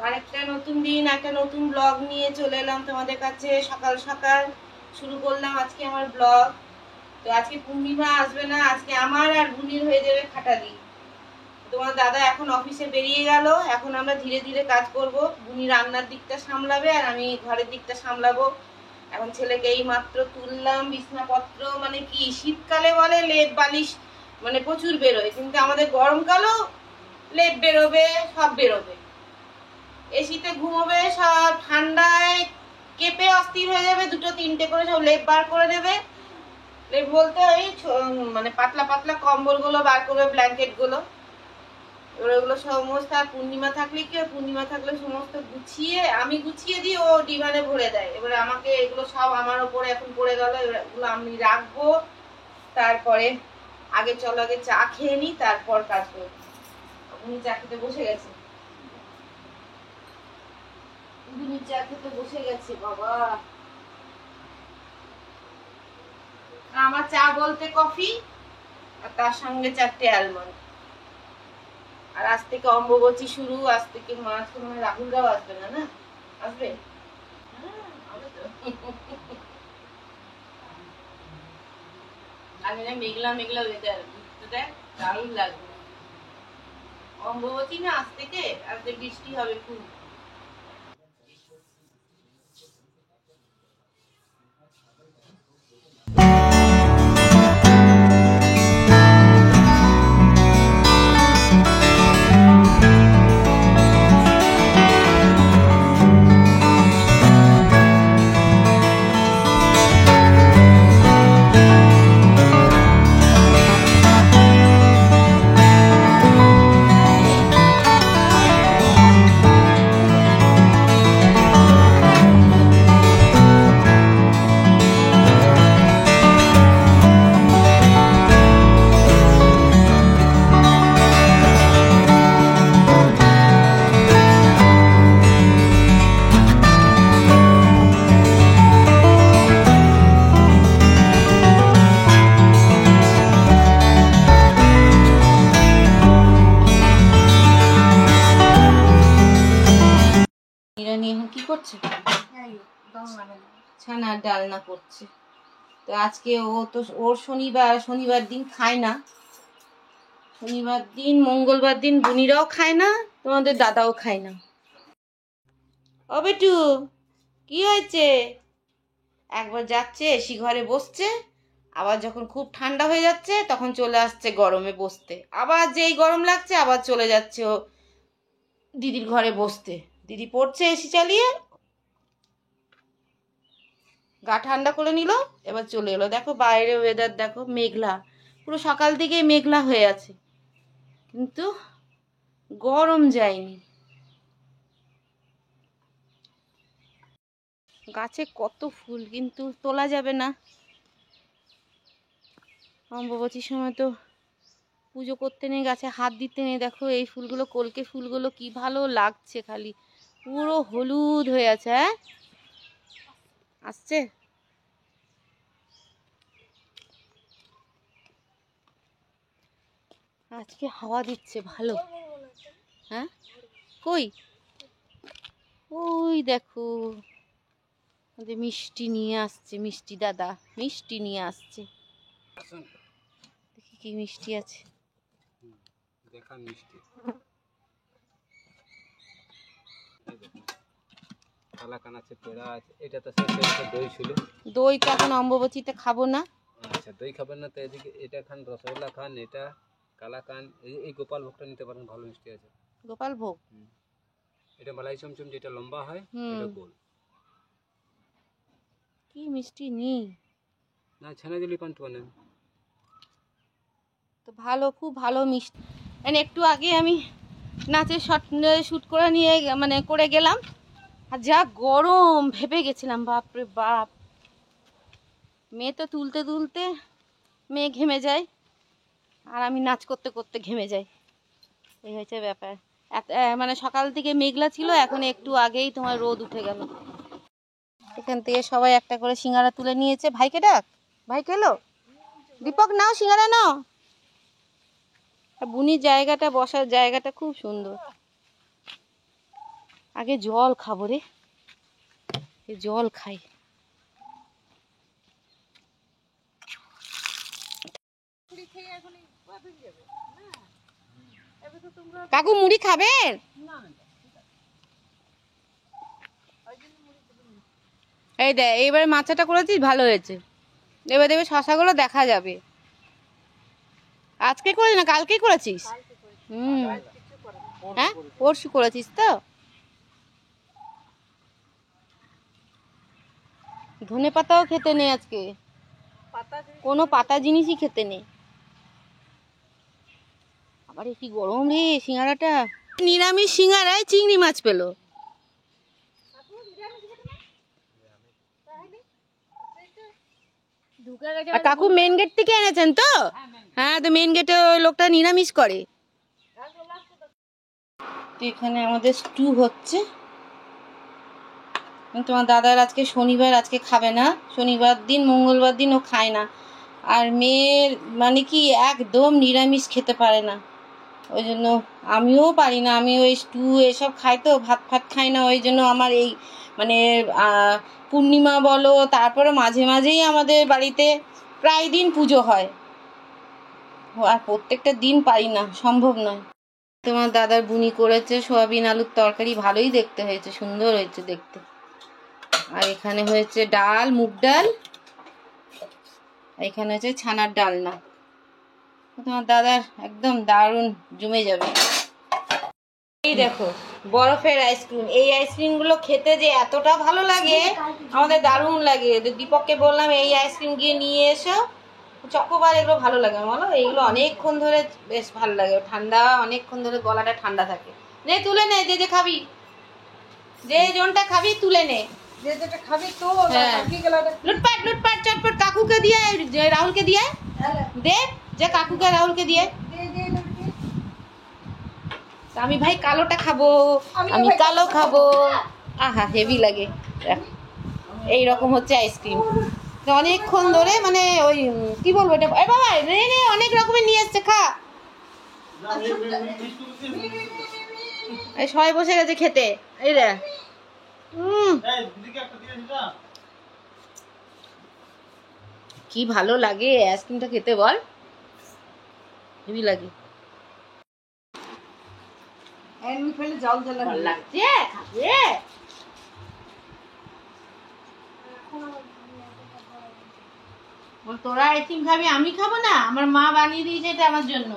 আরেকটা নতুন দিন, একটা নতুন ব্লগ নিয়ে চলে এলাম তোমাদের কাছে। সকাল সকাল শুরু করলাম আজকে আমার ব্লগ। তো আজকে পূর্ণিমা আসবে না, আজকে আমার আর বুনির হয়ে যাবে খাটালি। তোমার দাদা এখন অফিসে বেরিয়ে গেল, এখন আমরা ধীরে ধীরে কাজ করব। বুনি রান্নার দিকটা সামলাবে আর আমি ঘরের দিকটা সামলাবো। এখন ছেলেকে এই মাত্র তুললাম, বিছনাপত্র মানে কি শীতকালে বলে লেপ বালিশ মানে প্রচুর বেরোয়, কিন্তু আমাদের গরমকালেও লেপ বেরোবে, সব বেরোবে। এসিতে ঘুমোবে, সব ঠান্ডায় কেঁপে অস্থির হয়ে যাবে, দুটো তিনটে করে সব লেপ বার করে দেবে। লেপ বলতে ওই মানে পাতলা পাতলা কম্বল গুলো বার করবে, ব্ল্যাঙ্কেট গুলো। এবার ওগুলো সমস্ত, আর পূর্ণিমা থাকলে কি, পূর্ণিমা থাকলে সমস্ত গুছিয়ে আমি গুছিয়ে দিই, ও ডিমানে ভরে দেয়। এবারে আমাকে এগুলো সব আমার ওপরে এখন পড়ে গেল, এগুলো আমি রাখবো। তারপরে আগে চলো আগে চা খেয়ে নি, তারপর কাজ করবো। উনি চা খেতে বসে গেছে, উনি চা খেতে বসে গেছে বাবা। আমার চা বলতে কফি আর তার সঙ্গে 4টে আলমন্ড। আর আজ থেকে অম্বুবাচী শুরু, আজ থেকে মাছ মানে রাহুলরাও আসবে না, না আসবে? আগে না মেঘলা মেঘলা ওয়েদার, ঘুরতে দেখ দারুণ লাগবে। অম্বুবাচী না আজ থেকে, আজকে বৃষ্টি হবে খুব। ইরানি এখন কি করছে? ছানার ডালনা করছে। তো আজকে ও তো ওর শনিবার দিন খায় না। শনিবার দিন, মঙ্গলবার দিন বুনিরাও খায় না, তোমাদের দাদাও খায় না। ও বেটু, কি হয়েছে? একবার যাচ্ছে এসি ঘরে বসছে, আবার যখন খুব ঠান্ডা হয়ে যাচ্ছে তখন চলে আসছে গরমে বসতে, আবার যেই গরম লাগছে আবার চলে যাচ্ছে ও দিদির ঘরে বসতে। দিদি পড়ছে এসি চালিয়ে, গা ঠান্ডা করে নিল, এবার চলে এলো। দেখো বাইরে ওয়েদার দেখো, মেঘলা, পুরো সকাল থেকেই মেঘলা হয়ে আছে, কিন্তু গরম যায়নি। গাছে কত ফুল, কিন্তু তোলা যাবে না। অম্বুবাচীর সময় তো পুজো করতে নেই, গাছে হাত দিতে নেই। দেখো এই ফুলগুলো, কলকে ফুলগুলো কি ভালো লাগছে, খালি পুরো হলুদ হয়ে আছে। হ্যাঁ আসছে। আজকে হাওয়া দিচ্ছে ভালো। হ্যাঁ কই, ওই দেখো ওদের মিষ্টি নিয়ে আসছে, মিষ্টি দাদা মিষ্টি নিয়ে আসছে। দেখি কি মিষ্টি আছে, দেখান মিষ্টি। কালাকান আছে, পেড়া আছে, এটা তো দই ছিল। দই তো এখন অম্বুবাচীতে খাবো না। আচ্ছা দই খাবেন না তো এদিকে এটা খান, রসগোল্লা খান, এটা কালাকান, এই গোপাল ভোগটা নিতে পারেন, ভালো মিষ্টি আছে। গোপাল ভোগ, এটা মালাই চমচম, যেটা লম্বা হয়, এটা গোল। কি মিষ্টি নেই না ছানা জলি পান তো নেন তো ভালো, খুব ভালো মিষ্টি। মানে একটু আগে আমি নাচের শ্যুট করে নিয়ে মানে করে গেলাম, আর যা গরম ভেবে গেছিলাম, বাপরে বাপ। মেয়ে তো তুলতে তুলতে মেয়ে ঘেমে যায়, আর আমি নাচ করতে করতে ঘেমে যাই, এই হয়েছে ব্যাপার। মানে সকাল থেকে মেঘলা ছিল, এখন একটু আগেই তোমার রোদ উঠে গেল। এখান থেকে সবাই একটা করে সিঙ্গারা তুলে নিয়েছে। ভাইকে ডাক, ভাই খেলো। দীপক নাও সিঙ্গারা নাও। বুনির জায়গাটা, বসার জায়গাটা খুব সুন্দর। আগে জল খাবো রে, জল খাই। কাকু মুড়ি খাবে? এই দে এইবারে মাছটা করেছিস ভালো হয়েছে, এবার দেবে শশাগুলো দেখা যাবে। আজকে করিস না কালকেই করেছিস? হ্যাঁ পরশু করেছিস তো। ধনে পাতাও খেতে নেই আজকে, কোনো পাতা জিনিসই খেতে নেই। আবার কি গরম রে সিঙ্গারাটা। নিরামিষ সিঙ্গারায় চিংড়ি মাছ পেলো। কাকু মেন গেট থেকে এনেছেন তো? হ্যাঁ তো মেন গেটে ওই লোকটা নিরামিষ করে। তো এখানে আমাদের স্টু হচ্ছে। তোমার দাদার আজকে শনিবার, আজকে খাবে না। শনিবার দিন মঙ্গলবার দিন ও খায় না। আর মেয়ের মানে কি একদম নিরামিষ খেতে পারে না, ওই জন্য আমিও পারি না। আমি ওই স্টু এসব খাই তো, ভাত ফাত খাই না। ওই জন্য আমার এই মানে পূর্ণিমা বলো, তারপরে মাঝে মাঝেই আমাদের বাড়িতে প্রায় দিন পুজো হয়, আর প্রত্যেকটা দিন পারি না, সম্ভব নয়। তোমার দাদার বুনি করেছে সয়াবিন আলুর তরকারি, ভালোই দেখতে হয়েছে, সুন্দর হয়েছে দেখতে। আর এখানে হয়েছে ডাল, মুগ ডাল, এখানে হচ্ছে ছানার ডালনা। তোমার দাদার একদম দারুণ জমে যাবে। এই দেখো বরফের আইসক্রিম, এই আইসক্রিমগুলো খেতে যে এতটা ভালো লাগে, আমাদের দারুণ লাগে। দীপককে বললাম এই আইসক্রিম গিয়ে নিয়ে এসো, চকোবার এগুলো ভালো লাগে। বলো এইগুলো অনেকক্ষণ ধরে বেশ ভালো লাগে, ঠান্ডা, অনেকক্ষণ ধরে গলাটা ঠান্ডা থাকে। নে তুলে নে, যে যে খাবি, যে জনটা খাবি তুলে নে, যে যেটা খাবি তো। লুটপাট লুটপাট চটপট কাকুকে দিয়ে, রাহুলকে দিয়ে দে, যে কাকুকে রাহুলকে দিয়ে। আমি ভাই কালোটা খাবো, আমি কালো খাবো। আহা হেভি লাগে। এই রকম হচ্ছে আইসক্রিম, অনেকক্ষণ ধরে মানে ওই কি বলবো এটা। এ বাবা রে রে, অনেক রকমের নিয়ে এসছে, খা। এই সবাই বসে গেছে খেতে। এই রে কি ভালো লাগে আইসক্রিমটা খেতে, বল হেভি লাগে। জল জল লাগছে, খাবে? তোরা আইসক্রিম খাবি, আমি খাবো না? আমার মা বানিয়ে দিয়েছে এটা আমার জন্য।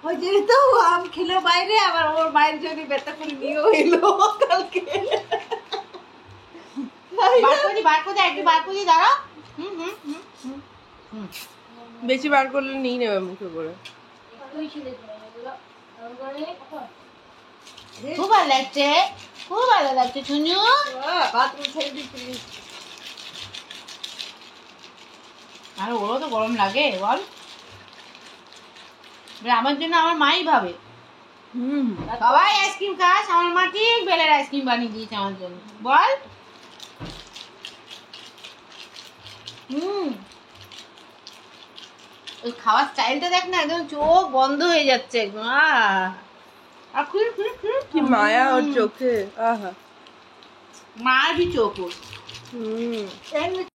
ওই যেহেতু আম খেলো বাইরে, আবার ওর মায়ের জন্য বেতা করে নিয়েও এলো কালকে। একটু বার করে দাঁড়াও। বেশি বার করলে নিয়ে নেবে মুখে করে। খুব ভালো লাগছে, খুব ভালো লাগছে চুনু। আর ওরও তো গরম লাগে বল, আমার জন্য আমার মাই ভাবে। সবাই আইসক্রিম খাস, আমার মা ঠিক বেলের আইসক্রিম বানিয়ে দিয়েছে আমার জন্য, বল। ওই খাওয়ার স্টাইলটা দেখ না, একদম চোখ বন্ধ হয়ে যাচ্ছে একদম। আর কি মায়া ওর চোখে, আহা মার ভি চোখ ওর।